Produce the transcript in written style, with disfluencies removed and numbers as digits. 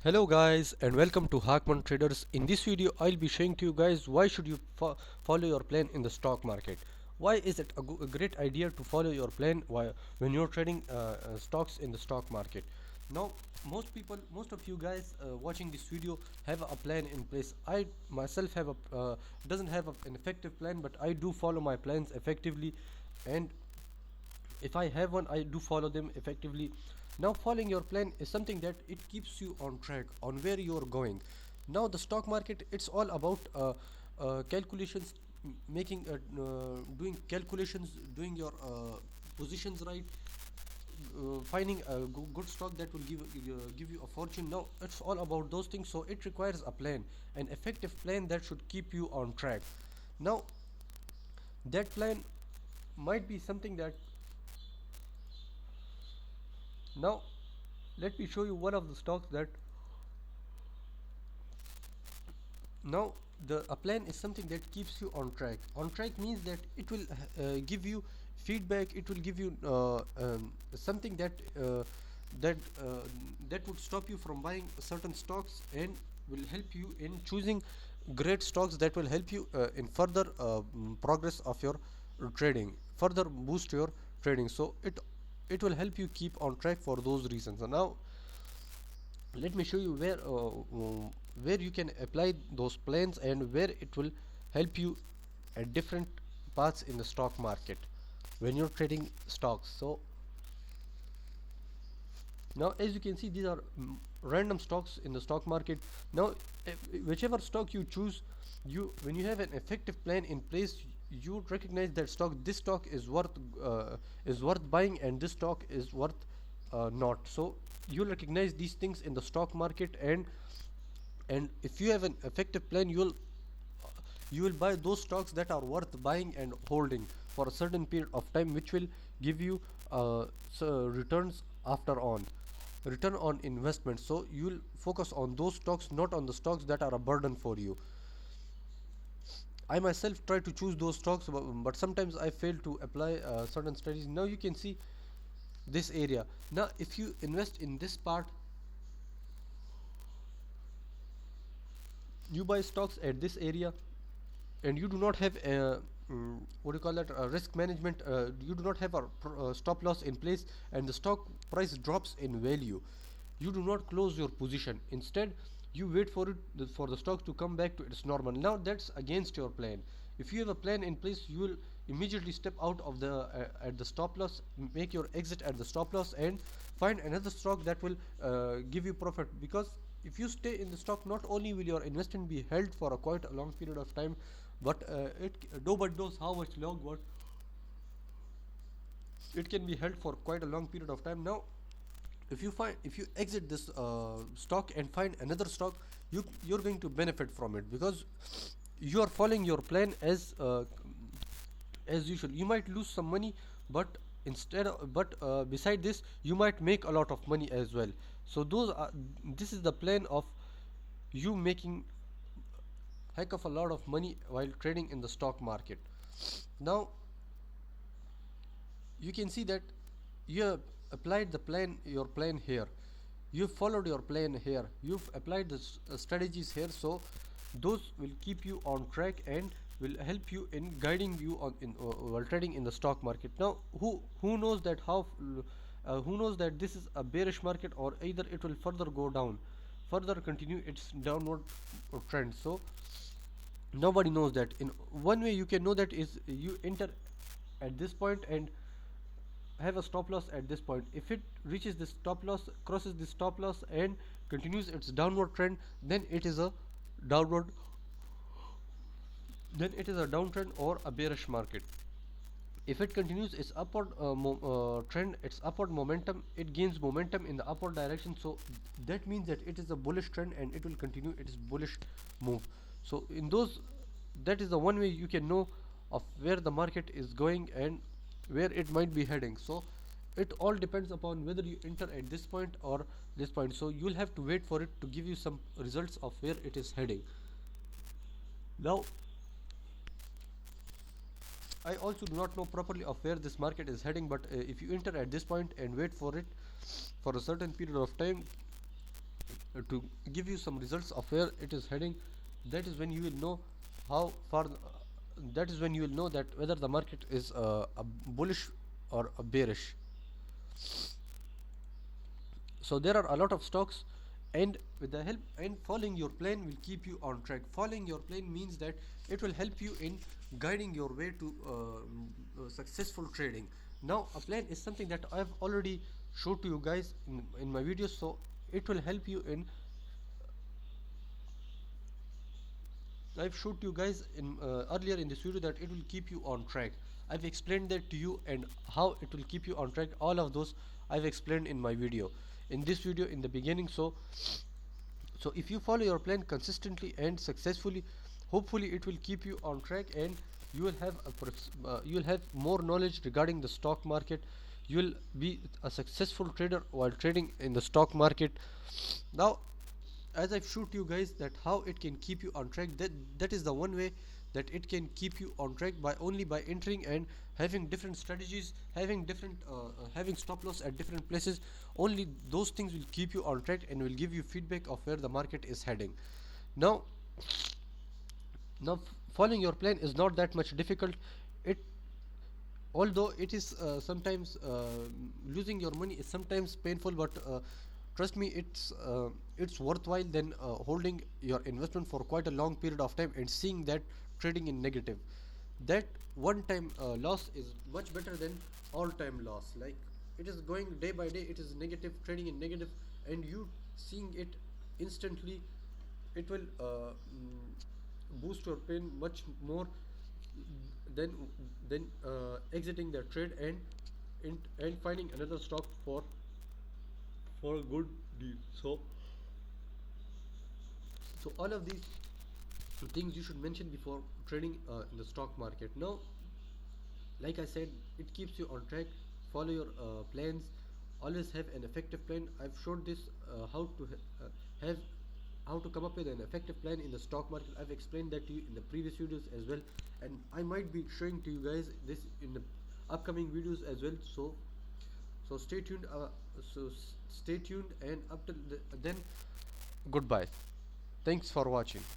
Hello guys and welcome to Hakman Traders. In this video I'll be showing to you guys why should you follow your plan in the stock market. Why is it a great idea to follow your plan when you're trading stocks in the stock market. Now most of you guys watching this video have a plan in place. I myself have a doesn't have an effective plan, but I do follow my plans effectively, and if I have one, I do follow them effectively. Now following your plan is something that it keeps you on track on where you're going. Now the stock market, it's all about calculations, doing calculations, doing your positions right, finding a good stock that will give you a fortune. Now it's all about those things, so it requires a plan, an effective plan that should keep you on track. Now that plan might be something that now let me show you one of the stocks that now the a plan is something that keeps you on track. On track means that it will give you feedback, it will give you something that that would stop you from buying certain stocks and will help you in choosing great stocks that will help you in further progress of your trading, further boost your trading. So it will help you keep on track for those reasons. And now let me show you where you can apply those plans and where it will help you at different parts in the stock market when you're trading stocks. So now as you can see, these are random stocks in the stock market. Now whichever stock you choose, you when you have an effective plan in place, you recognize that stock, this stock is worth buying, and this stock is worth not. So you'll recognize these things in the stock market, and if you have an effective plan, you will buy those stocks that are worth buying and holding for a certain period of time, which will give you returns after on return on investment. So you'll focus on those stocks, not on the stocks that are a burden for you. I myself try to choose those stocks, but sometimes I fail to apply certain strategies. Now you can see this area. Now if you invest in this part, you buy stocks at this area, and you do not have what do you call that, risk management. You do not have a stop loss in place, and the stock price drops in value. You do not close your position. Instead, you wait for for the stock to come back to its normal. Now that's against your plan. If you have a plan in place, you will immediately step out of the at the stop loss, make your exit at the stop loss, and find another stock that will give you profit. Because if you stay in the stock, not only will your investment be held for a quite a long period of time, but nobody knows how much long, what it can be held for quite a long period of time. Now if you exit this stock and find another stock, you're going to benefit from it, because you are following your plan as usual. You might lose some money, but beside this, you might make a lot of money as well. So this is the plan of you making heck of a lot of money while trading in the stock market. Now you can see that you have applied your plan here, you've followed your plan here, you've applied the strategies here. So those will keep you on track and will help you in guiding you while trading in the stock market. Now who knows that who knows that this is a bearish market, or either it will further go down, further continue its downward trend. So nobody knows that. In one way you can know that is you enter at this point and have a stop loss at this point. If it reaches this stop loss, crosses this stop loss, and continues its downward trend, then it is a downward downtrend or a bearish market. If it continues its upward trend, its upward momentum, it gains momentum in the upward direction, so that means that it is a bullish trend and it will continue its bullish move. So in those, that is the one way you can know of where the market is going and where it might be heading. So it all depends upon whether you enter at this point or this point. So you'll have to wait for it to give you some results of where it is heading. Now I also do not know properly of where this market is heading, but if you enter at this point and wait for it for a certain period of time, to give you some results of where it is heading. That is when you will know how far that is when you will know that whether the market is a bullish or a bearish. So there are a lot of stocks, and with the help and following your plan will keep you on track. Following your plan means that it will help you in guiding your way to successful trading. Now a plan is something that I've already showed to you guys in my videos, so it will help you in I've showed you guys in earlier in this video that it will keep you on track. I've explained that to you, and how it will keep you on track, all of those I've explained in my video, in this video in the beginning. So if you follow your plan consistently and successfully, hopefully it will keep you on track, and you will have you will have more knowledge regarding the stock market. You will be a successful trader while trading in the stock market. Now, as I've showed you guys that how it can keep you on track, that is the one way that it can keep you on track, by only by entering and having different strategies, having stop loss at different places. Only those things will keep you on track and will give you feedback of where the market is heading. Now, following your plan is not that much difficult. It Although it is sometimes losing your money is sometimes painful, but trust me, it's worthwhile than holding your investment for quite a long period of time and seeing that trading in negative. That one time loss is much better than all time loss. Like, it is going day by day, it is negative, trading in negative, and you seeing it instantly, it will boost your pain much more than exiting the trade and finding another stock for a good deal. So all of these things you should mention before trading in the stock market. Now, like I said, it keeps you on track. Follow your plans. Always have an effective plan. I've showed this have how to come up with an effective plan in the stock market. I've explained that to you in the previous videos as well, and I might be showing to you guys this in the upcoming videos as well. So stay tuned. Stay tuned, and up till then, goodbye. Thanks for watching.